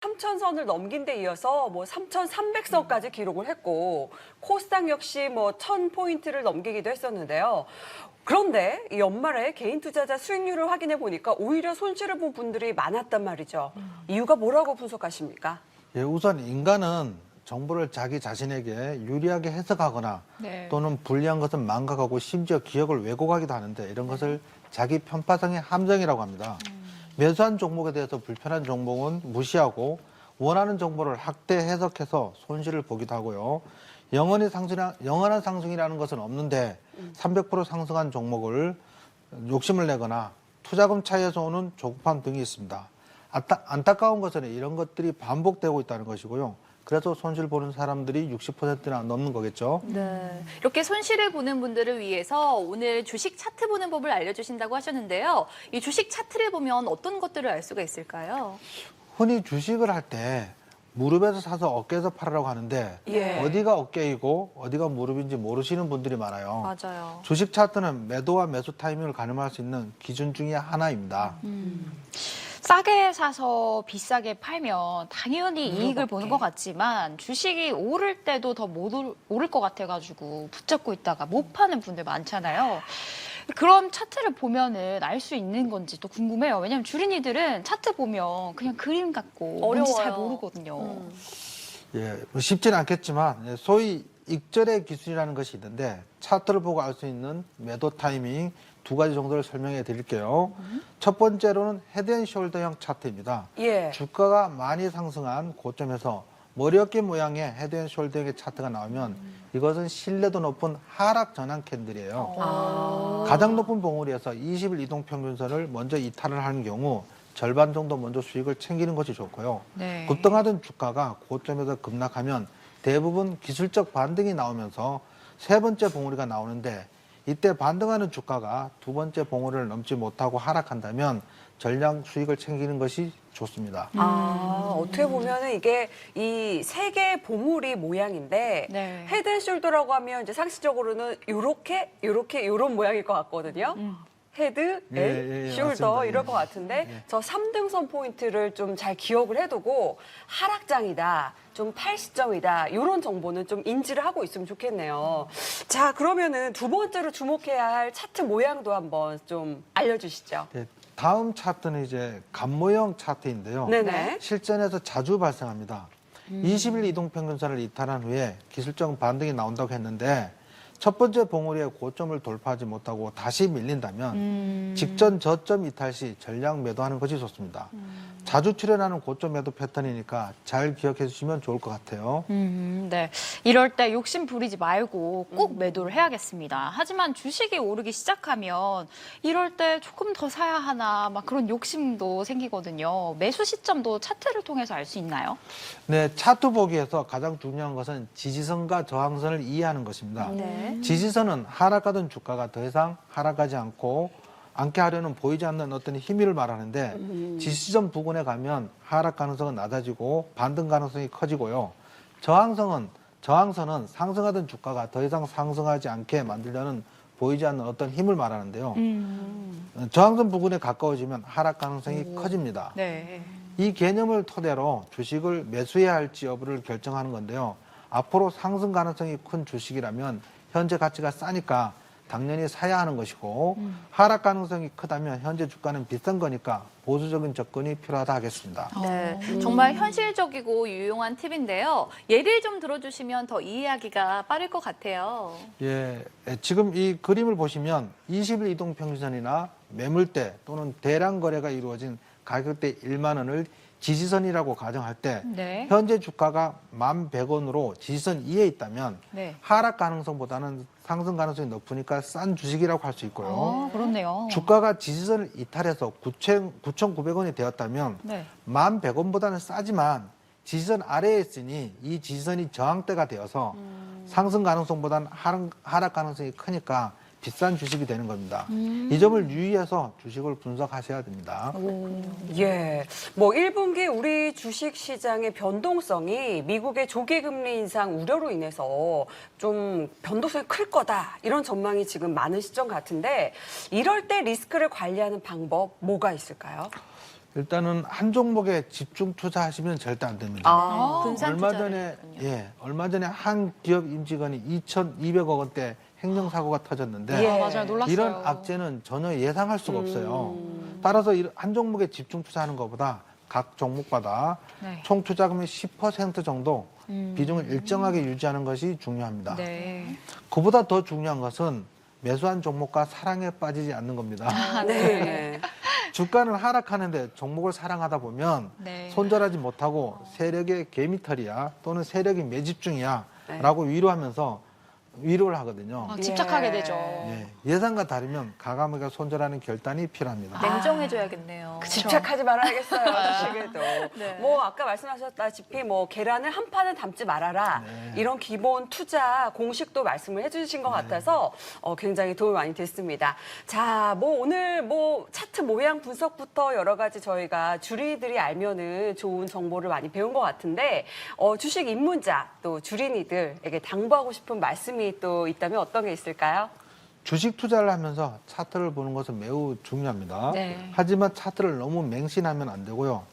3,000선을 넘긴 데 이어서 뭐 3,300선까지 기록을 했고 코스닥 역시 뭐 1,000포인트를 넘기기도 했었는데요. 그런데 이 연말에 개인 투자자 수익률을 확인해 보니까 오히려 손실을 본 분들이 많았단 말이죠. 이유가 뭐라고 분석하십니까? 예, 우선 인간은 정보를 자기 자신에게 유리하게 해석하거나 또는 불리한 것은 망각하고 심지어 기억을 왜곡하기도 하는데 이런 것을 자기 편파성의 함정이라고 합니다. 매수한 종목에 대해서 불편한 종목은 무시하고 원하는 정보를 확대 해석해서 손실을 보기도 하고요. 영원한 상승이라는 것은 없는데 300% 상승한 종목을 욕심을 내거나 투자금 차이에서 오는 조급함 등이 있습니다. 안타까운 것은 이런 것들이 반복되고 있다는 것이고요. 그래서 손실 보는 사람들이 60%나 넘는 거겠죠. 네. 이렇게 손실을 보는 분들을 위해서 오늘 주식 차트 보는 법을 알려주신다고 하셨는데요. 이 주식 차트를 보면 어떤 것들을 알 수가 있을까요? 흔히 주식을 할 때 무릎에서 사서 어깨에서 팔으라고 하는데 어디가 어깨이고 어디가 무릎인지 모르시는 분들이 많아요. 맞아요. 주식 차트는 매도와 매수 타이밍을 가늠할 수 있는 기준 중에 하나입니다. 싸게 사서 비싸게 팔면 당연히 이익을 보는 것 같지만 주식이 오를 때도 더 못 오를 것 같아가지고 붙잡고 있다가 못 파는 분들 많잖아요. 그런 차트를 보면은 알 수 있는 건지 또 궁금해요. 왜냐면 주린이들은 차트 보면 그냥 그림 같고 뭔지 잘 어려워요. 모르거든요. 예, 뭐 쉽지는 않겠지만 소위 익절의 기술이라는 것이 있는데 차트를 보고 알 수 있는 매도 타이밍 두 가지 정도를 설명해 드릴게요. 첫 번째로는 헤드앤숄더형 차트입니다. 주가가 많이 상승한 고점에서 머리 어깨 모양의 헤드앤숄더형의 차트가 나오면 이것은 신뢰도 높은 하락 전환 캔들이에요. 가장 높은 봉우리에서 20일 이동 평균선을 먼저 이탈을 하는 경우 절반 정도 먼저 수익을 챙기는 것이 좋고요. 급등하던 주가가 고점에서 급락하면 대부분 기술적 반등이 나오면서 세 번째 봉우리가 나오는데 이때 반등하는 주가가 두 번째 봉우리를 넘지 못하고 하락한다면 전량 수익을 챙기는 것이 좋습니다. 어떻게 보면은 이게 이 세 개의 봉우리 모양인데 헤드앤숄더라고 하면 이제 상식적으로는 요런 모양일 것 같거든요. 헤드, 숄더 맞습니다. 이럴 것 같은데 저 3등선 포인트를 좀 잘 기억을 해두고 하락장이다, 좀 탈시점이다 이런 정보는 좀 인지를 하고 있으면 좋겠네요. 자, 그러면은 두 번째로 주목해야 할 차트 모양도 한번 좀 알려주시죠. 네, 다음 차트는 이제 간모형 차트인데요. 네네. 실전에서 자주 발생합니다. 20일 이동평균선을 이탈한 후에 기술적 반등이 나온다고 했는데 첫 번째 봉우리의 고점을 돌파하지 못하고 다시 밀린다면 직전 저점 이탈 시 전량 매도하는 것이 좋습니다. 자주 출현하는 고점 매도 패턴이니까 잘 기억해 주시면 좋을 것 같아요. 네. 이럴 때 욕심 부리지 말고 꼭 매도를 해야겠습니다. 하지만 주식이 오르기 시작하면 이럴 때 조금 더 사야 하나 막 그런 욕심도 생기거든요. 매수 시점도 차트를 통해서 알 수 있나요? 네, 차트 보기에서 가장 중요한 것은 지지선과 저항선을 이해하는 것입니다. 지지선은 하락하던 주가가 더 이상 하락하지 않게 하려는 보이지 않는 어떤 힘을 말하는데 지지점 부근에 가면 하락 가능성은 낮아지고 반등 가능성이 커지고요. 저항선은 상승하던 주가가 더 이상 상승하지 않게 만들려는 보이지 않는 어떤 힘을 말하는데요. 저항선 부근에 가까워지면 하락 가능성이 커집니다. 이 개념을 토대로 주식을 매수해야 할지 여부를 결정하는 건데요. 앞으로 상승 가능성이 큰 주식이라면 현재 가치가 싸니까 당연히 사야 하는 것이고 하락 가능성이 크다면 현재 주가는 비싼 거니까 보수적인 접근이 필요하다 하겠습니다. 네, 정말 현실적이고 유용한 팁인데요. 예를 좀 들어주시면 더 이해하기가 빠를 것 같아요. 예, 지금 이 그림을 보시면 20일 이동 평균선이나 매물대 또는 대량 거래가 이루어진 가격대 1만 원을 지지선이라고 가정할 때 현재 주가가 1,100원으로 지지선 이에 있다면 하락 가능성보다는 상승 가능성이 높으니까 싼 주식이라고 할 수 있고요. 그렇네요. 주가가 지지선을 이탈해서 9,900원이 되었다면 1,100원보다는 싸지만 지지선 아래에 있으니 이 지지선이 저항대가 되어서 상승 가능성보다는 하락 가능성이 크니까 비싼 주식이 되는 겁니다. 이 점을 유의해서 주식을 분석하셔야 됩니다. 예. 뭐 1분기 우리 주식 시장의 변동성이 미국의 조기 금리 인상 우려로 인해서 좀 변동성이 클 거다. 이런 전망이 지금 많은 시점 같은데 이럴 때 리스크를 관리하는 방법 뭐가 있을까요? 일단은 한 종목에 집중 투자하시면 절대 안 됩니다. 분산 얼마 투자를 전에 했군요. 얼마 전에 한 기업 임직원이 2,200억 원대 행정 사고가 터졌는데 예. 맞아요. 놀랐어요. 이런 악재는 전혀 예상할 수가 없어요. 따라서 한 종목에 집중 투자하는 것보다 각 종목마다 네. 총 투자금의 10% 정도 비중을 일정하게 유지하는 것이 중요합니다. 네. 그보다 더 중요한 것은 매수한 종목과 사랑에 빠지지 않는 겁니다. 네. 주가는 하락하는데 종목을 사랑하다 보면 네. 손절하지 못하고 세력의 개미털이야 또는 세력이 매집 중이야 네. 라고 위로를 하거든요. 집착하게 예. 되죠. 예상과 다르면 가감하게 손절하는 결단이 필요합니다. 냉정해줘야겠네요. 집착하지 말아야겠어요. 주식에도. 네. 뭐 아까 말씀하셨다시피 뭐 계란을 한 판을 담지 말아라. 네. 이런 기본 투자 공식도 말씀을 해주신 것 같아서 굉장히 도움이 많이 됐습니다. 자, 뭐 오늘 뭐 차트 모양 분석부터 여러 가지 저희가 주리들이 알면은 좋은 정보를 많이 배운 것 같은데 주식 입문자 또 주린이들에게 당부하고 싶은 말씀이 또 있다면 어떤 게 있을까요? 주식 투자를 하면서 차트를 보는 것은 매우 중요합니다. 네. 하지만 차트를 너무 맹신하면 안 되고요.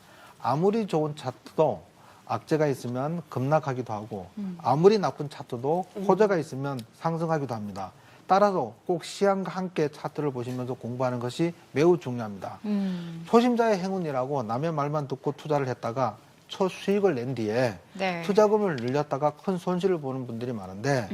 아무리 좋은 차트도 악재가 있으면 급락하기도 하고 아무리 나쁜 차트도 호재가 있으면 상승하기도 합니다. 따라서 꼭 시향과 함께 차트를 보시면서 공부하는 것이 매우 중요합니다. 초심자의 행운이라고 남의 말만 듣고 투자를 했다가 초수익을 낸 뒤에 네. 투자금을 늘렸다가 큰 손실을 보는 분들이 많은데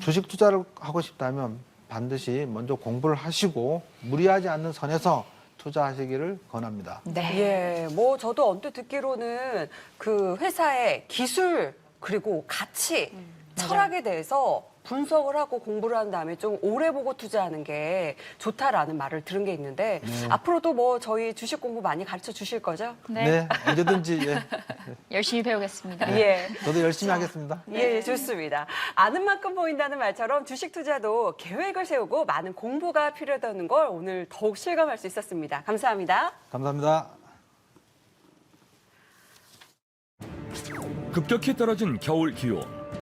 주식 투자를 하고 싶다면 반드시 먼저 공부를 하시고 무리하지 않는 선에서 투자하시기를 권합니다. 네. 예, 뭐 저도 언뜻 듣기로는 그 회사의 기술 그리고 가치, 철학에 대해서 분석을 하고 공부를 한 다음에 좀 오래 보고 투자하는 게 좋다라는 말을 들은 게 있는데 앞으로도 뭐 저희 주식 공부 많이 가르쳐 주실 거죠? 네. 언제든지 열심히 배우겠습니다. 예. 저도 열심히 하겠습니다. 예, 좋습니다. 아는 만큼 보인다는 말처럼 주식 투자도 계획을 세우고 많은 공부가 필요하다는 걸 오늘 더욱 실감할 수 있었습니다. 감사합니다. 감사합니다. 급격히 떨어진 겨울 기온.